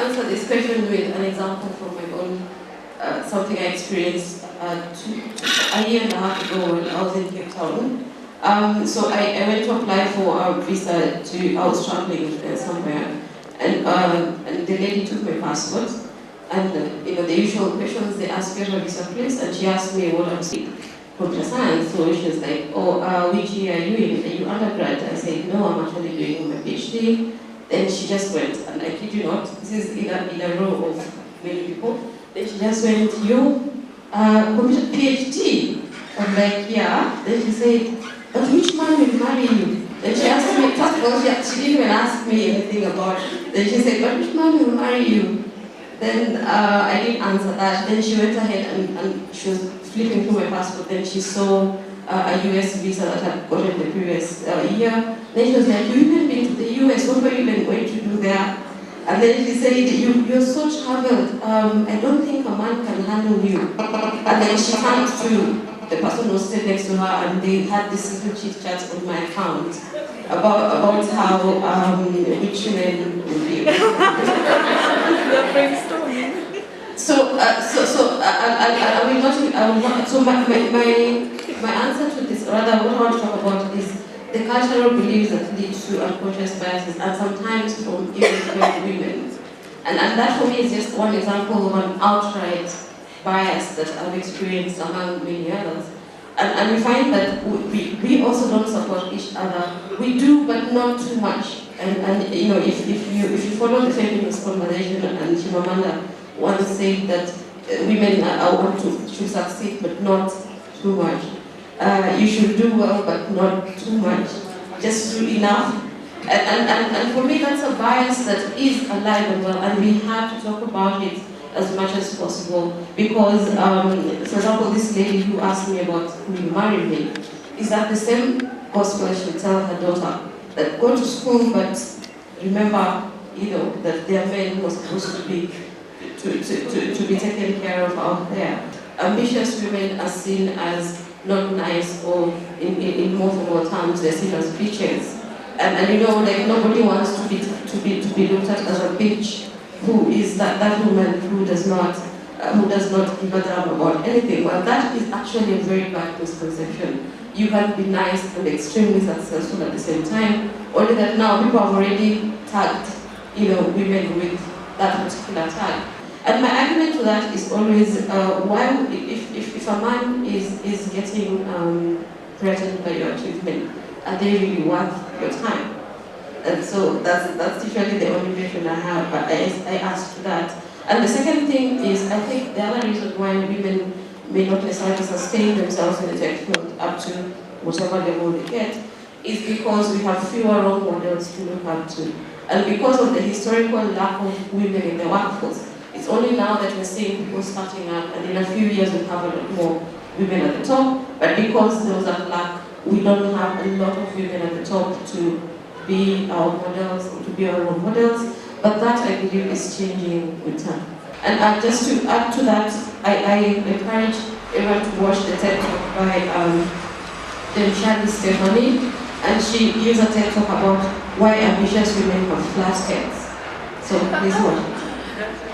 answer this question with an example from my own, something I experienced a year and a half ago when I was in Cape Town. So I went to apply for a visa I was traveling somewhere, and the lady took my passport, and the usual questions they ask you a visa place, and she asked me what I'm saying. Computer science, so she was like, oh, which year are you in? Are you undergrad? I said, no, I'm actually doing my PhD. Then she just went, and I kid you not, this is in a row of many people. Then she just went, you, computer PhD? I'm like, yeah. Then she said, but which man will marry you? Then she asked me, first of all, she didn't even ask me anything about it. Then she said, but which man will marry you? Then I didn't answer that. Then she went ahead and she was flipping through my passport. Then she saw a US visa that I'd gotten the previous year. Then she was like, you've even been to the US, what were you even going to do there? And then she said, you're so traveled, I don't think a man can handle you. And then she turned to the person who was sitting next to her, and they had this little chit chat on my account about how rich men will be. They're brainstorming. So my answer to this, rather what I want to talk about is the cultural beliefs that lead to unconscious biases, and sometimes from even women. And that for me is just one example of an outright bias that I've experienced among many others. And we find that we also don't support each other. We do, but not too much. And if you follow the feminist conversation, and Chimamanda once said that women want to succeed, but not too much. You should do well, but not too much. Just do enough. And for me, that's a bias that is alive and well, and we have to talk about it as much as possible. Because, for example, this lady who asked me about who you marry me, is that the same gospel she would tell her daughter, that go to school, but remember, that there are men who are supposed to be taken care of out there. Ambitious women are seen as not nice, or in more formal terms, they're seen as bitches. And like nobody wants to be looked at as a bitch, who is that woman who does not give a damn about anything. Well, that is actually a very bad misconception. You can be nice and extremely successful at the same time, only that now people have already tagged, women with that particular tag. And my argument to that is always, why, if a man is getting threatened by your achievement, are they really worth your time? And so that's usually the only question I have, but I ask that. And the second thing is, I think the other reason why women may not necessarily sustain themselves in the tech field up to whatever level they get, is because we have fewer role models to look up to. And because of the historical lack of women in the workforce, it's only now that we're seeing people starting up, and in a few years we'll have a lot more women at the top. But because there was a lack, we don't have a lot of women at the top to be our models, or to be our role models. But that, I believe, is changing with time. And just to add to that, I encourage everyone to watch the TED Talk by Stephanie, and she gives a TED Talk about why ambitious women have flat heads. So please watch it.